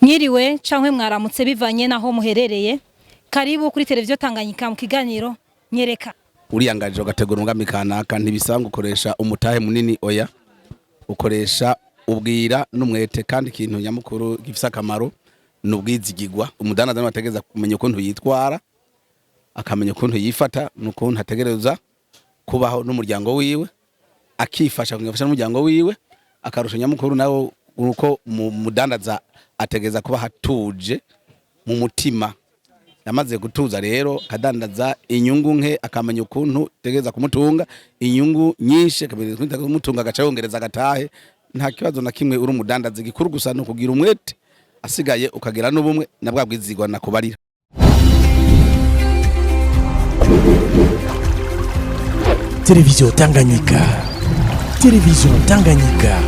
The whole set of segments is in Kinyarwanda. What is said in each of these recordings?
Mwiriwe cankwe mwaramutse bivanye naho muherereye. Karibu kuri televiziyo Tanganyika mu kiganiro Nyereka. Uriyangaje ugategura umugambi kanaka ntibisanga ukoresha umutahe munini oya. Ukoresha ubwira n'umwete kandi ikintu nyamukuru gifisa akamaro n'ubwizigirwa. Umudandaza wategeza kumenya ukuntu yitwara, akamenya ukuntu yifata n'ukuntu ategereza kubaho n'umuryango wiwe, akifasha kugafasha n'umuryango wiwe, akarusha nyamukuru nawo uko mudandaza ategeza kuba hatuje mu mutima. Yamaze gutuza rero kadandaza inyungu nke akamenya ukuntu tegeza kumutunga inyungu nyinshi akabireza kumutunga agaca yongereza agatahe. Nta kibazo na kimwe uri umudandaza gikuru gusa no kugira umwete asigaye ukagira n'ubumwe na bwa bwizigwa nakubarira. Televiziyo Tanganyika. Televiziyo Tanganyika.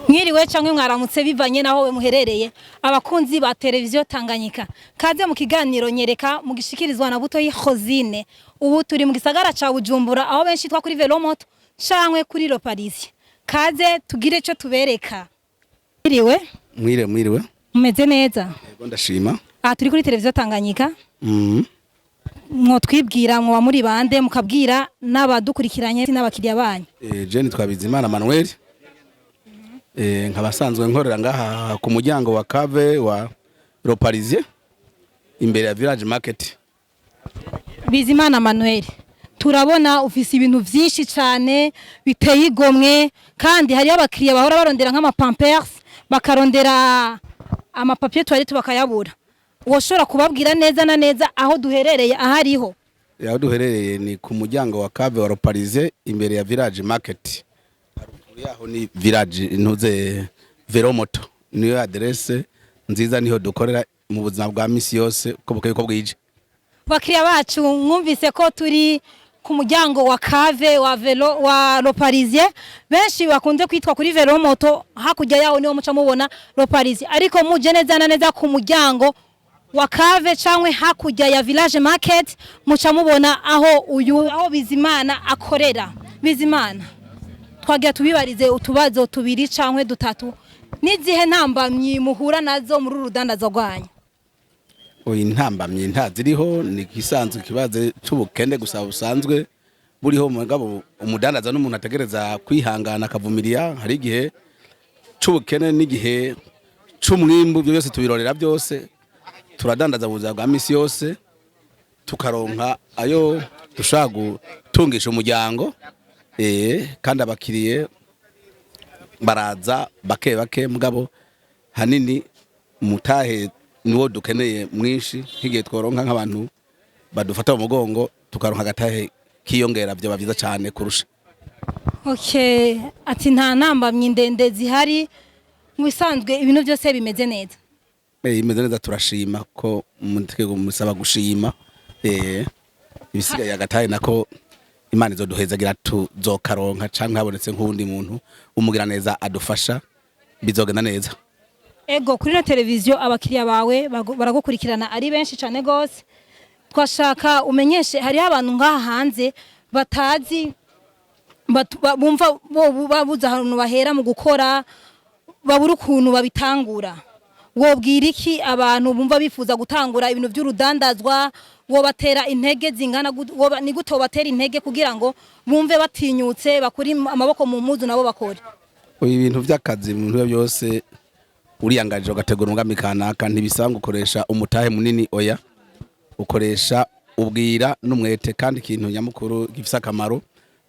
Mwiriwe cankwe mwaramutse bivanye naho we muherereye. Abakunzi ba televiziyo Tanganyika, kaze mu kiganiro Nyereka mugishikirizwa na Butoyi Khozine. Ubu turi mu gisagara ca Bujumbura aho benshi twa kuri Velomoto cankwe kuri Loparisien. Kaze tugire cyo tubereka. Mwiriwe Mumeze neza? Yego ndashima. Turi kuri televiziyo Tanganyika. Mwo twibwira mwo muri bande mukabwira n'abadukurikiranye n'abakiriya banyu. Jeni Twabizimana Manuel. Nkabasanzwe nkorera ngaha ku muryango wa Cave wa Loparisien imbere ya Village Market. Bizimana Manuel, turabona ufise ibintu vyinshi cyane biteye igomwe kandi hari abakiriya bahora barondera nk'ama Pampers, bakarondera amapapier toilette bakayabura. Woshora kubabwira neza na neza aho duherereye ahariho? Aho duherereye ni ku muryango wa Cave wa Loparisien imbere ya Village Market. Yaho ni Village intuze Velomoto, niyo adresse nziza niho dukorera mu buzima bwa misi yose uko bukeye ko bwije. Bakiriya bacu mwumvise ko turi ku muryango wa Cave wa Loparisien, benshi bakunze kwitwa kuri Velomoto, hakujya yaho niho muca mubona Loparisien, ariko muje neza na neza ku muryango wa Cave cankwe hakujya ya Village Market muca mubona aho Bizimana akorera. Bizimana, twagira tubibarize utubazo tubiri cankwe dutatu, nizihe ntambamyi muhura nazo muri urudandaza rwanyu? Intambamyi ntaziriho, ni kisanzwe kibaze c'ubukene gusa busanzwe buriho mugabo umudandaza n'umuntu ategereza kwihangana akavumiriya. Hari igihe c'ubukene n'igihe c'umwimbu byose tubirorera byose, turadandaza buza bwa misi yose tukaronka ayo dushaka gutungisha umuryango. Kandi abakiriye baraza bake bake mugabo hanini mutahe niwo dukeneye mwinshi, nk'igihe tworonka nk'abantu badufata mu mugongo tukaronka agatahe kiyongera byo bavyiza cyane kurusha. Ati nta ntambamyi ndende zihari, mu bisanzwe ibintu byose bimeze neza. Bimeze neza, turashima ko mutegeko musaba gushima. Ibisigaye agatahe nako Imana izoduhezagira tuzokaronka canke habonetse nk'undi muntu umugira neza adufasha bizogenda neza. Ego kuri na televiziyo abakiriya bawe baragukurikirana ari benshi cyane gose. Twashaka umenyeshe hari abantu ngaha hanze batazi bumva babuza ahantu bahera mu gukora, babura ukuntu babitangura. Wobwira iki abantu bumva bifuza gutangura ibintu by'urudandazwa? Wobatera intege zingana ni gute wobatera intege kugira ngo bumve batinyutse bakuri amaboko mu mpuzu nabo bakore? Ibintu by'akazi mu bintu byose uriyangaje ugategura umugambi kanaka ntibisanga ukoresha umutahe munini oya. Ukoresha ubwira n'umwete kandi ikintu nyamukuru gifisa akamaro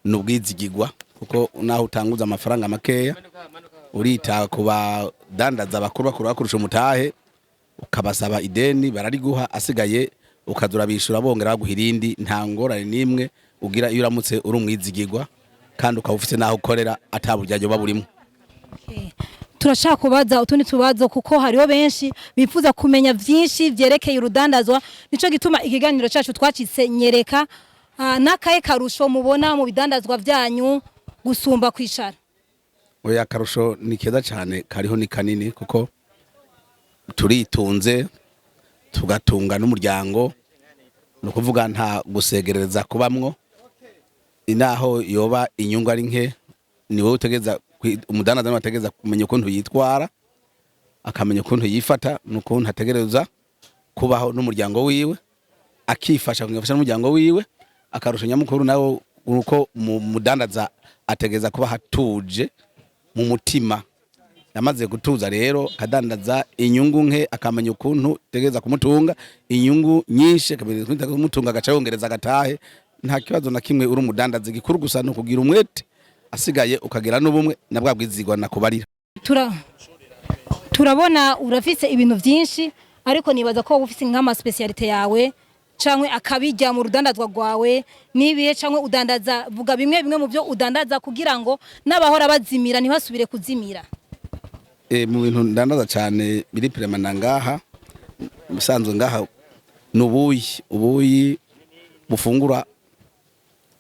n'ubwizigirwa, kuko naho utanguza amafaranga makeya urita kuba dandaza bakuru bakurusha umutahe, ukabasaba ideni barariguha, asigaye ukazura bishura bongera baguhirindi. Nta ngorane nimwe ugira iyo uramutse uri umwizigirwa kandi ukaba ufite naho ukorera ataburyayo baburimo. Turashaka kubaza utundi tubazo kuko hariho benshi bifuza kumenya vyinshi vyerekeye urudandazwa, nico gituma ikiganiro cyacu twacitse Nyereka. Nakaye karusho mubona mu bidandazwa vyanyu gusumba kwishara? Oya, karusho ni keza cyane, kariho ni kanini kuko turitunze tugatunga n'umuryango, no kuvuga nta gusegereza kubamwo. inaho yoba inyungu ari nke ni wowe utegeza umudandaza niwe ategeza kumenya ukuntu yitwara akamenya ukuntu yifata n'ukuntu ategereza kubaho n'umuryango wiwe akifasha kugafasha n'umuryango wiwe akarusha nyamukuru nawe uko mudandaza ategeza kuba hatuje mu mutima yamaze gutuza rero kadandaza inyungu nke akamenya ukuntu tegeza kumutunga inyungu nyinshi akabireza kumutunga agaca yongereza agatahe nta kibazo na kimwe uri umudandaza gikuru gusa no kugira umwete asigaye ukagira n'ubumwe na bwa bwizigwa nakubarira turabona urafise ibintu byinshi ariko nibaza ko ufise nk'ama specialite yawe canke akabijya mu rudandazwa rwawe nibihe canke udandaza vuga bimwe mu byo udandaza kugira ngo n'abahora bazimira ntibasubire kuzimira. Mu bintu ndandaza cyane biri premana ngaha musanzwe ngaha ubuyi bufungura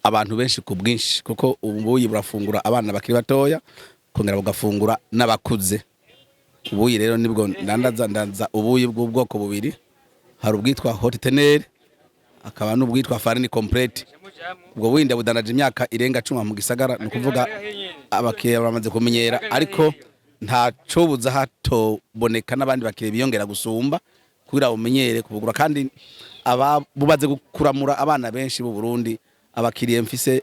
abantu benshi ku bwinshi kuko ubuyi burafungura abana bakiri batoya kongera bugafungura n'abakuze. Ubuyi rero nibwo ndandaza ubuyi bw'ubwoko bubiri, hari ubwitwa haute teneur akaba n'ubwitwa farine complete. Ubwo buyi ndabudandaje imyaka irenga 10 mu gisagara no kuvuga abakiriya baramaze kumenyera ariko nta cobuza hatoboneka n'abandi bakiriya biyongera gusumba kugira umenyere kubugura kandi bubaze gukuramura abana benshi b'u Burundi abakiriye mfise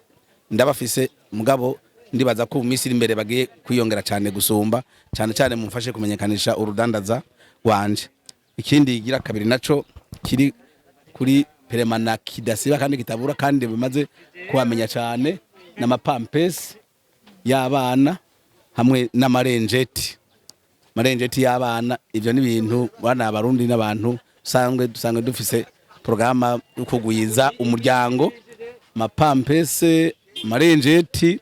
ndabafise mugabo ndibaza ko umisi imbere bagiye kwiyongera cyane gusumba cyane mumfashe kumenyekanisha urudandaza wanje. Ikindi igira kabiri naco kiri kuri peremana kidasiba kandi kitabura kandi bimaze kuhamenya cyane n'amapampesi y'abana hamwe n'amarenjeti y'abana. Ivyo ni ibintu bana abarundi n'abantu dusanzwe dufise programa yo kugwiza umuryango mapampese marenjeti.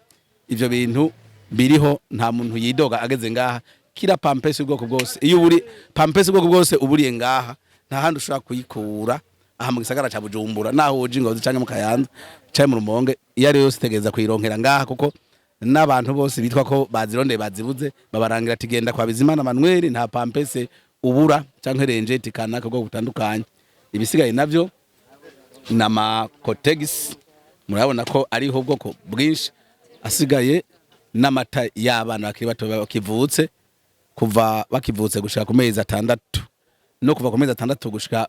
Ivyo bintu biriho nta muntu yidoga ageze ngaha kira pampese ubwoko bwose iyo uri pampese ubwoko bwose uburiye ngaha nta handi ushobora kuyikura aha mu gisagara ca Bujumbura naho uje ngo zicanye mu Kayanza cyaye mu Rumonge iyo ari yose tegeza kuyironkera ngaha kuko n'abantu bose bitwa ko bazirondeye bazibuze babarangira ati genda kwa Bizimana Manuel nta pampese ubura canke renjeti kanaka bwo gutandukanye. Ibisigaye navyo nama Kotex murabona ko ariho ubwoko bwinshi asigaye n'amata y'abana bakiri bato bakivutse kuva bakivutse gushika ku mezi 6 no kuva ku mezi 6 gushika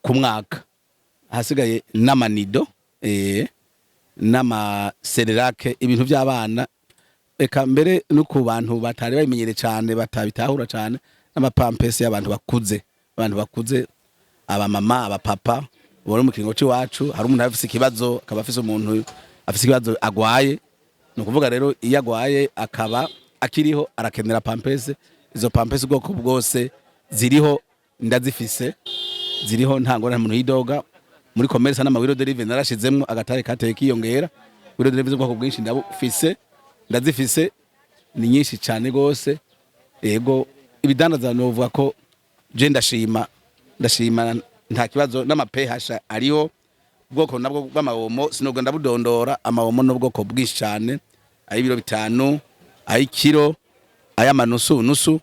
ku mwaka hasigaye n'amanido n'ama Cerelac ibintu by'abana eka mbere no ku bantu batari bayimenyere cyane batabitahura cyane n'amapampesi y'abantu bakuze aba mama aba papa bora mu kiringo cy'iwacu hari umuntu afise ikibazo akaba afise umuntu afise ikibazo agwaye no kuvuga rero iyo agwaye akaba akiriho arakenera pampese. Izo pampese ubwoko bwose ziriho ndazifise ziriho ntango nta muntu yidoga muri commerce n'amawiro derive narashizemmo agatare kateye kiyongera wiro derive ubwoko bwinshi ndazifise ni nyinshi cyane gose. Yego ibidandaza novuga ko je ndashima nta kibazo n'amapehasha ariho ubwoko nabwo bw'amawomo sinogo ndabudondora amawomo n'ubwoko bwinshi cyane ay'ibiro 5 ay'ikiro ay'amanusu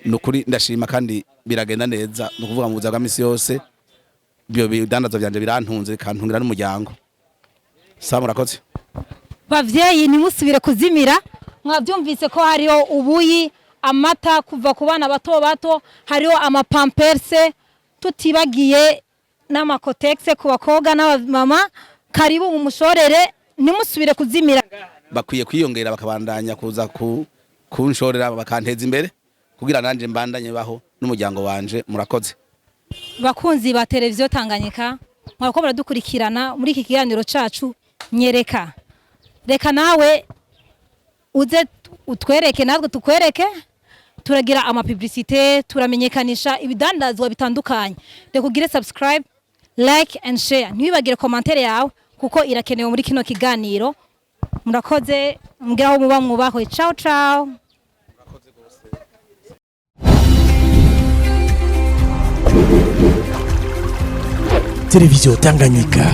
nukuri ndashima kandi biragenda neza no kuvuga mu buzima bw'amisi yose byo bidandaza byanje birantunze kantungira n'umuryango. Murakoze bavyeyi nimusubire kuzimira mwavyumvise ko hariho ubuyi amata kuva ku bana bato hariho amapamperse tutibagiye n'amakotex ku bakobwa n'abamama. Karibu umushorere nimusubire kuzimira bakwiye kwiyongera bakabandanya kuza kunshorera bakanteza imbere kugira nanje mbandanye baho n'umuryango wanje. Murakoze bakunzi ba televiziyo Tanganyika mwako baradukurikirana muri iki kiganiro cacu nyereka reka nawe uze utwereke natwe tukwereke turagira amapublicité turamenyekanisha ibidandazwa bitandukanye. Reka ugire subscribe like and share ntibibagire commentaire yawe kuko irakenewe muri kino kiganiro. Murakoze mbwiraho muba mwubahwe. Ciao. Télévision Tanganyika.